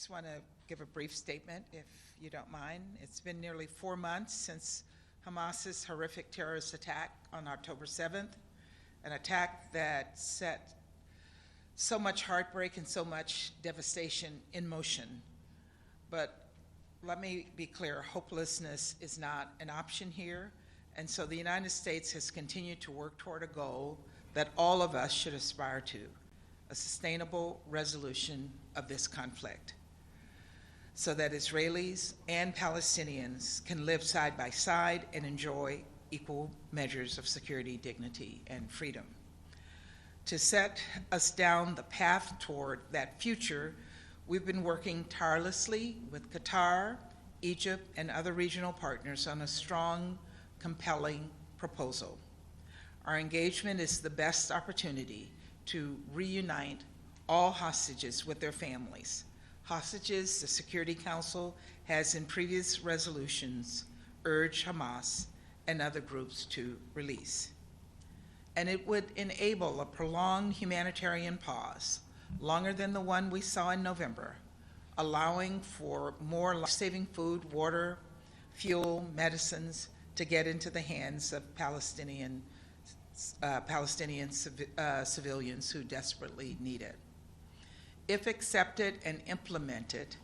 just want to give a brief statement, if you don't mind. It's been nearly 4 months since Hamas's horrific terrorist attack on October 7th, an attack that set so much heartbreak and so much devastation in motion. But let me be clear, hopelessness is not an option here, and so the United States has continued to work toward a goal that all of us should aspire to, a sustainable resolution of this conflict, so that Israelis and Palestinians can live side by side and enjoy equal measures of security, dignity, and freedom. To set us down the path toward that future, we've been working tirelessly with Qatar, Egypt, and other regional partners on a strong, compelling proposal. Our engagement is the best opportunity to reunite all hostages with their families. Hostages the Security Council has in previous resolutions urged Hamas and other groups to release. And it would enable a prolonged humanitarian pause, longer than the one we saw in November, allowing for more life-saving food, water, fuel, medicines to get into the hands of Palestinian civilians who desperately need it. If accepted and implemented,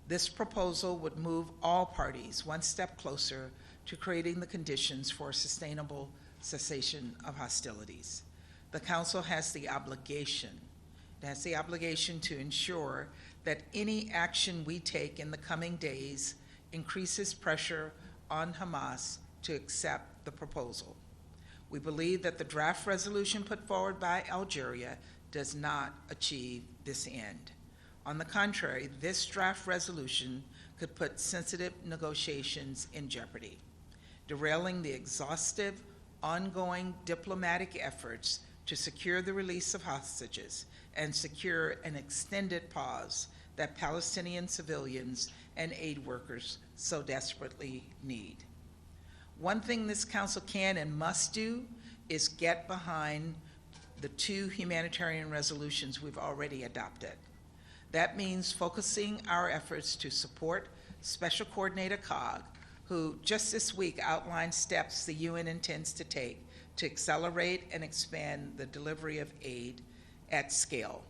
this proposal would move all parties one step closer to creating the conditions for a sustainable cessation of hostilities. The Council has the obligation to ensure that any action we take in the coming days increases pressure on Hamas to accept the proposal. We believe that the draft resolution put forward by Algeria does not achieve this end. On the contrary, this draft resolution could put sensitive negotiations in jeopardy, derailing the exhaustive, ongoing diplomatic efforts to secure the release of hostages and secure an extended pause that Palestinian civilians and aid workers so desperately need. One thing this Council can and must do is get behind the 2 humanitarian resolutions we've already adopted. That means focusing our efforts to support Special Coordinator Cog, who just this week outlined steps the UN intends to take to accelerate and expand the delivery of aid at scale.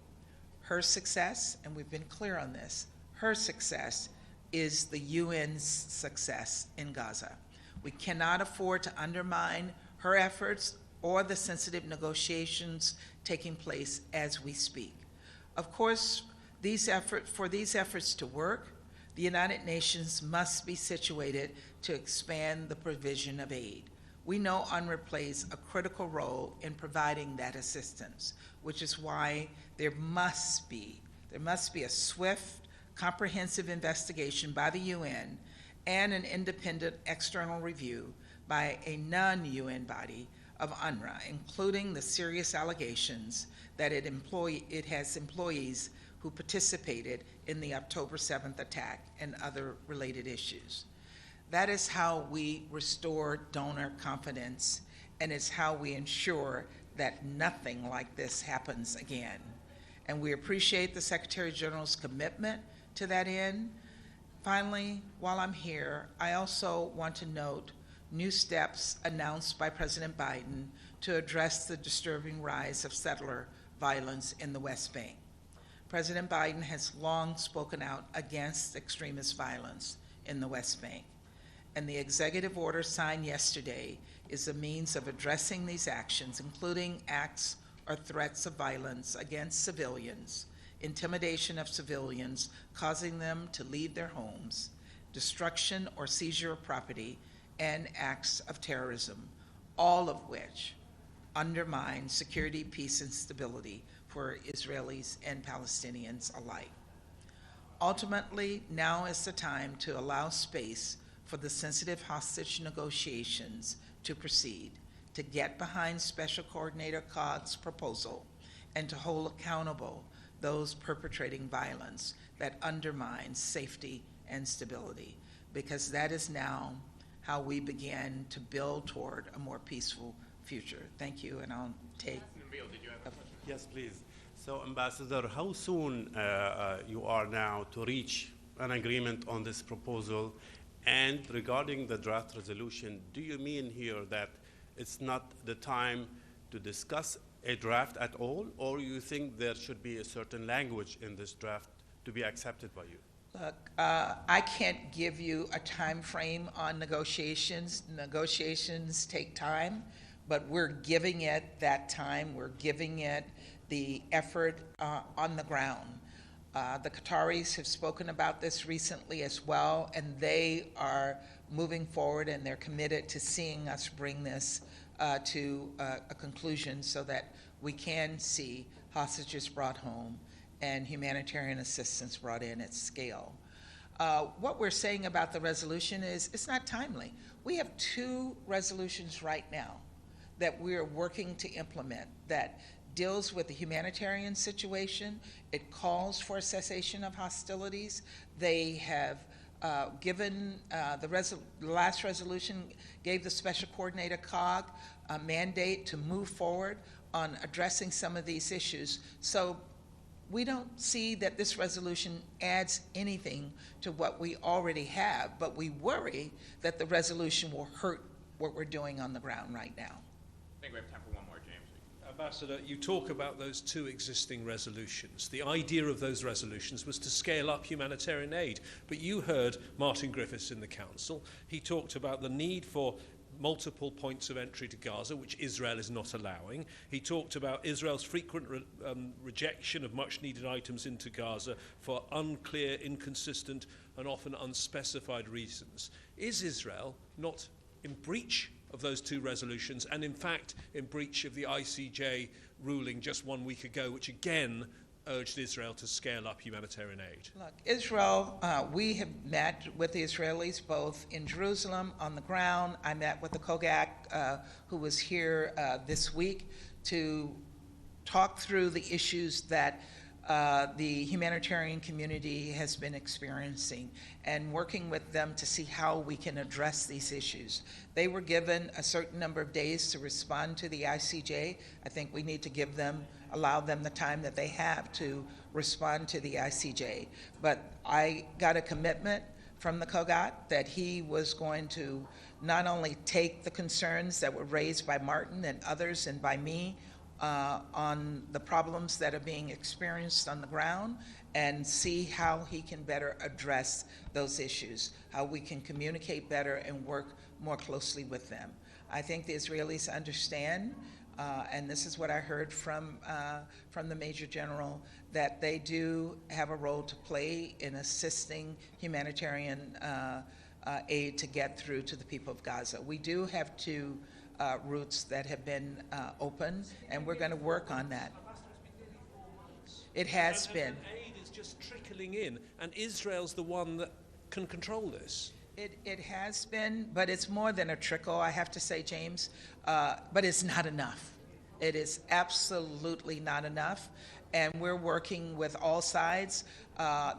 Her success, and we've been clear on this, her success is the UN's success in Gaza. We cannot afford to undermine her efforts or the sensitive negotiations taking place as we speak. Of course, for these efforts to work, the United Nations must be situated to expand the provision of aid. We know UNRWA plays a critical role in providing that assistance, which is why there must be a swift, comprehensive investigation by the UN and an independent external review by a non-UN body of UNRWA, including the serious allegations that it has employees who participated in the October 7th attack and other related issues. That is how we restore donor confidence, and it's how we ensure that nothing like this happens again. And we appreciate the Secretary General's commitment to that end. Finally, while I'm here, I also want to note new steps announced by President Biden to address the disturbing rise of settler violence in the West Bank. President Biden has long spoken out against extremist violence in the West Bank, and the executive order signed yesterday is a means of addressing these actions, including acts or threats of violence against civilians, intimidation of civilians, causing them to leave their homes, destruction or seizure of property, and acts of terrorism, all of which undermine security, peace, and stability for Israelis and Palestinians alike. Ultimately, now is the time to allow space for the sensitive hostage negotiations to proceed, to get behind Special Coordinator Cog's proposal, and to hold accountable those perpetrating violence that undermines safety and stability, because that is now how we begin to build toward a more peaceful future. Thank you, and I'll take. Nabil, did you have a question? Yes, please. So, Ambassador, how soon you are now to reach an agreement on this proposal? And regarding the draft resolution, do you mean here that it's not the time to discuss a draft at all, or you think there should be a certain language in this draft to be accepted by you? Look, I can't give you a time frame on negotiations. Negotiations take time, but we're giving it that time. We're giving it the effort on the ground. The Qataris have spoken about this recently as well, and they are moving forward, and they're committed to seeing us bring this to a conclusion so that we can see hostages brought home and humanitarian assistance brought in at scale. What we're saying about the resolution is it's not timely. We have 2 resolutions right now that we're working to implement that deals with the humanitarian situation. It calls for a cessation of hostilities. They have given, the last resolution gave the Special Coordinator COG a mandate to move forward on addressing some of these issues. So we don't see that this resolution adds anything to what we already have, but we worry that the resolution will hurt what we're doing on the ground right now. I think we have time for one more, James. Ambassador, you talk about those 2 existing resolutions. The idea of those resolutions was to scale up humanitarian aid. But you heard Martin Griffiths in the Council. He talked about the need for multiple points of entry to Gaza, which Israel is not allowing. He talked about Israel's frequent rejection of much-needed items into Gaza for unclear, inconsistent, and often unspecified reasons. Is Israel not in breach of those 2 resolutions, and in fact in breach of the ICJ ruling just 1 week ago, which again urged Israel to scale up humanitarian aid? Look, Israel, we have met with the Israelis both in Jerusalem, on the ground. I met with the COGAC, who was here this week, to talk through the issues that the humanitarian community has been experiencing and working with them to see how we can address these issues. They were given a certain number of days to respond to the ICJ. I think we need to allow them the time that they have to respond to the ICJ. But I got a commitment from the COGAT that he was going to not only take the concerns that were raised by Martin and others and by me on the problems that are being experienced on the ground and see how he can better address those issues, how we can communicate better and work more closely with them. I think the Israelis understand, and this is what I heard from the Major General, that they do have a role to play in assisting humanitarian aid to get through to the people of Gaza. We do have 2 routes that have been open, and we're going to work on that. It has been. And aid is just trickling in, and Israel's the one that can control this. It has been, but it's more than a trickle, I have to say, James. But it's not enough. It is absolutely not enough, and we're working with all sides.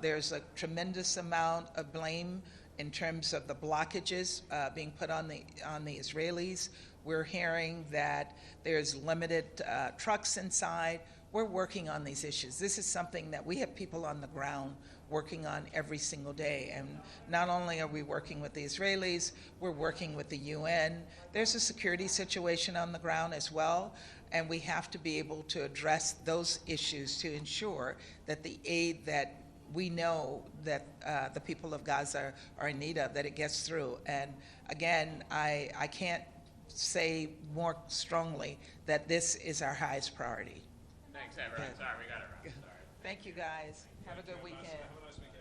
There's a tremendous amount of blame in terms of the blockages being put on the Israelis. We're hearing that there's limited trucks inside. We're working on these issues. This is something that we have people on the ground working on every single day. And not only are we working with the Israelis, we're working with the UN. There's a security situation on the ground as well, and we have to be able to address those issues to ensure that the aid that we know that the people of Gaza are in need of, that it gets through. And again, I can't say more strongly that this is our highest priority. Thanks, everyone. Sorry, we got it wrong. Sorry. Thank you, guys. Have a good weekend. Have a nice weekend.